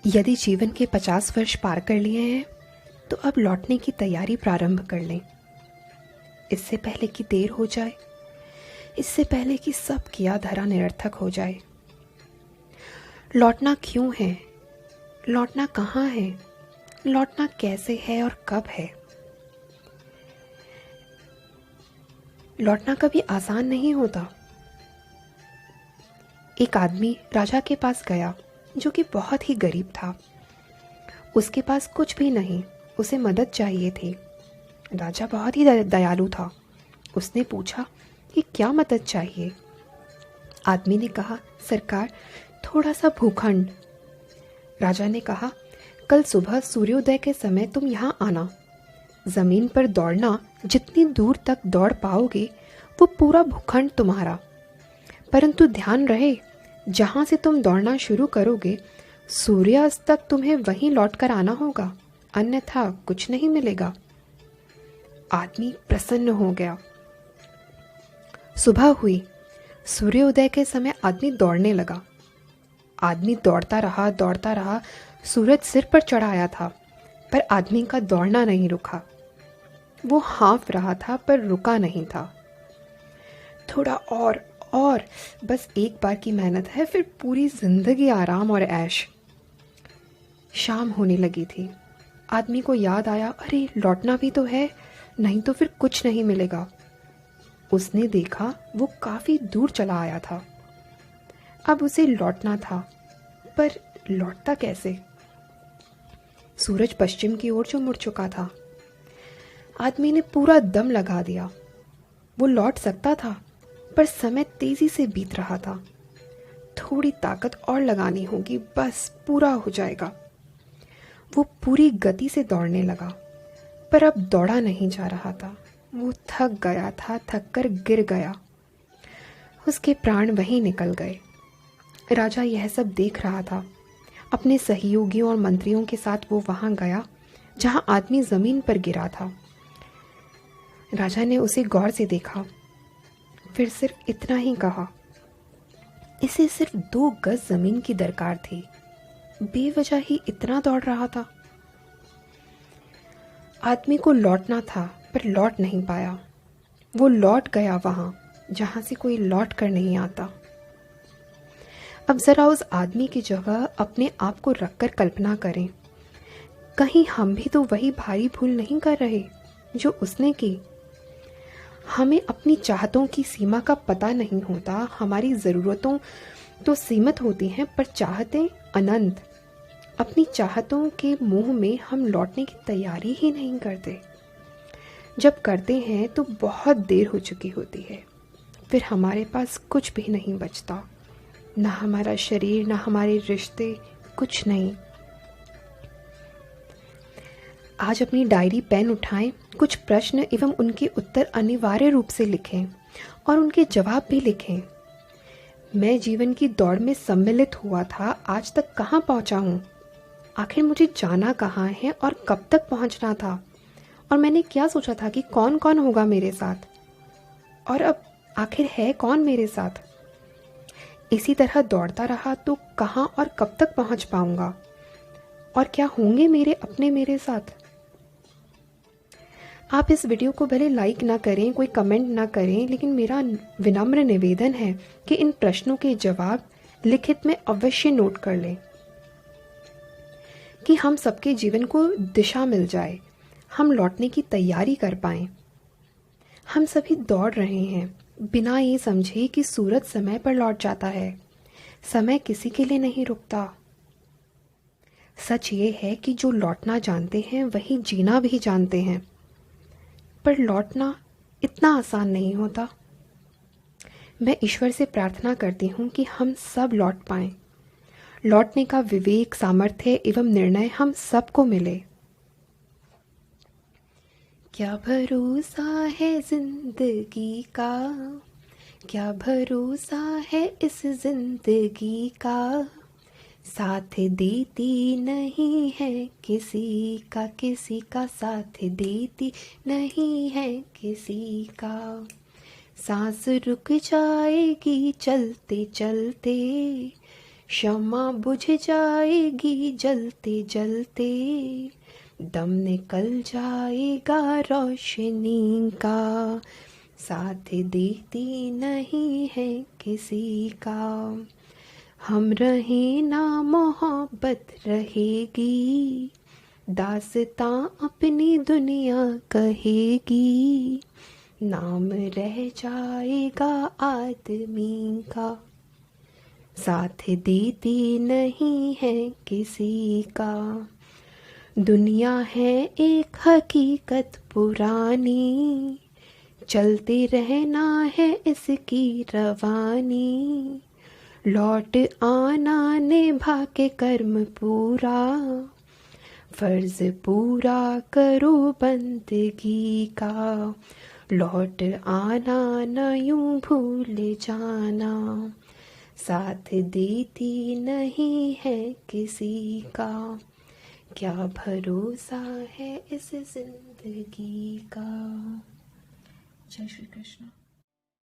यदि जीवन के 50 वर्ष पार कर लिए हैं तो अब लौटने की तैयारी प्रारंभ कर लें, इससे पहले कि देर हो जाए, इससे पहले कि सब किया धरा निरर्थक हो जाए। लौटना क्यों है, लौटना कहाँ है, लौटना कैसे है और कब है। लौटना कभी आसान नहीं होता। एक आदमी राजा के पास गया जो कि बहुत ही गरीब था। उसके पास कुछ भी नहीं, उसे मदद चाहिए थी। राजा बहुत ही दयालु था। उसने पूछा कि क्या मदद चाहिए। आदमी ने कहा, सरकार, थोड़ा सा भूखंड। राजा ने कहा, कल सुबह सूर्योदय के समय तुम यहाँ आना। जमीन पर दौड़ना, जितनी दूर तक दौड़ पाओगे वो पूरा भूखंड तुम्हारा। परंतु ध्यान रहे, जहाँ से तुम दौड़ना शुरू करोगे सूर्यास्त तक तुम्हें वहीं लौट कर आना होगा, अन्यथा कुछ नहीं मिलेगा। आदमी प्रसन्न हो गया। सुबह हुई। सूर्योदय के समय आदमी दौड़ने लगा। आदमी दौड़ता रहा। सूरज सिर पर चढ़ आया था, पर आदमी का दौड़ना नहीं रुका। वो हाँफ रहा था पर रुका नहीं था। थोड़ा और बस एक बार की मेहनत है, फिर पूरी जिंदगी आराम और ऐश। शाम होने लगी थी। आदमी को याद आया, अरे लौटना भी तो है, नहीं तो फिर कुछ नहीं मिलेगा। उसने देखा वो काफी दूर चला आया था। अब उसे लौटना था, पर लौटता कैसे। सूरज पश्चिम की ओर जो मुड़ चुका था। आदमी ने पूरा दम लगा दिया। वो लौट सकता था, पर समय तेजी से बीत रहा था। थोड़ी ताकत और लगानी होगी, बस पूरा हो जाएगा। वो पूरी गति से दौड़ने लगा, पर अब दौड़ा नहीं जा रहा था। वो थक गया था, थक कर गिर गया। उसके प्राण वहीं निकल गए। राजा यह सब देख रहा था। अपने सहयोगियों और मंत्रियों के साथ वो वहां गया जहां आदमी जमीन पर गिरा था। राजा ने उसे गौर से देखा, फिर सिर्फ इतना ही कहा, इसे सिर्फ 2 गज जमीन की दरकार थी, बेवजह ही इतना दौड़ रहा था। आदमी को लौटना था, पर लौट नहीं पाया। वो लौट गया वहां जहां से कोई लौट कर नहीं आता। अब जरा उस आदमी की जगह अपने आप को रखकर कल्पना करें, कहीं हम भी तो वही भारी भूल नहीं कर रहे जो उसने की। हमें अपनी चाहतों की सीमा का पता नहीं होता। हमारी ज़रूरतों तो सीमित होती हैं, पर चाहतें अनंत। अपनी चाहतों के मुंह में हम लौटने की तैयारी ही नहीं करते। जब करते हैं तो बहुत देर हो चुकी होती है। फिर हमारे पास कुछ भी नहीं बचता, ना हमारा शरीर, ना हमारे रिश्ते, कुछ नहीं। आज अपनी डायरी पेन उठाएं, कुछ प्रश्न एवं उनके उत्तर अनिवार्य रूप से लिखें और उनके जवाब भी लिखें। मैं जीवन की दौड़ में सम्मिलित हुआ था, आज तक कहाँ पहुँचा हूँ? आखिर मुझे जाना कहाँ है और कब तक पहुँचना था? और मैंने क्या सोचा था कि कौन कौन होगा मेरे साथ? और अब आखिर है कौन मेरे साथ? इसी तरह दौड़ता रहा तो कहाँ और कब तक पहुँच पाऊँगा? और क्या होंगे मेरे अपने मेरे साथ? आप इस वीडियो को भले लाइक ना करें, कोई कमेंट ना करें, लेकिन मेरा विनम्र निवेदन है कि इन प्रश्नों के जवाब लिखित में अवश्य नोट कर लें, कि हम सबके जीवन को दिशा मिल जाए, हम लौटने की तैयारी कर पाएं। हम सभी दौड़ रहे हैं बिना ये समझे कि सूरज समय पर लौट जाता है। समय किसी के लिए नहीं रुकता। सच ये है कि जो लौटना जानते हैं वही जीना भी जानते हैं, पर लौटना इतना आसान नहीं होता। मैं ईश्वर से प्रार्थना करती हूँ कि हम सब लौट पाएं। लौटने का विवेक, सामर्थ्य एवं निर्णय हम सबको मिले। क्या भरोसा है जिंदगी का, क्या भरोसा है इस जिंदगी का, साथ देती नहीं है किसी का साथ देती नहीं है किसी का। सांस रुक जाएगी चलते चलते, शम्मा बुझ जाएगी जलते जलते, दम निकल जाएगा रोशनी का, साथ देती नहीं है किसी का। हम रहे ना मोहब्बत रहेगी, दास्तां अपनी दुनिया कहेगी, नाम रह जाएगा आदमी का, साथ देती नहीं है किसी का। दुनिया है एक हकीकत पुरानी, चलते रहना है इसकी रवानी, लौट आना निभा के कर्म पूरा, फर्ज पूरा करो बंदगी का, लौट आना न यूं भूल जाना, साथ देती नहीं है किसी का, क्या भरोसा है इस जिंदगी का। जय श्री कृष्ण।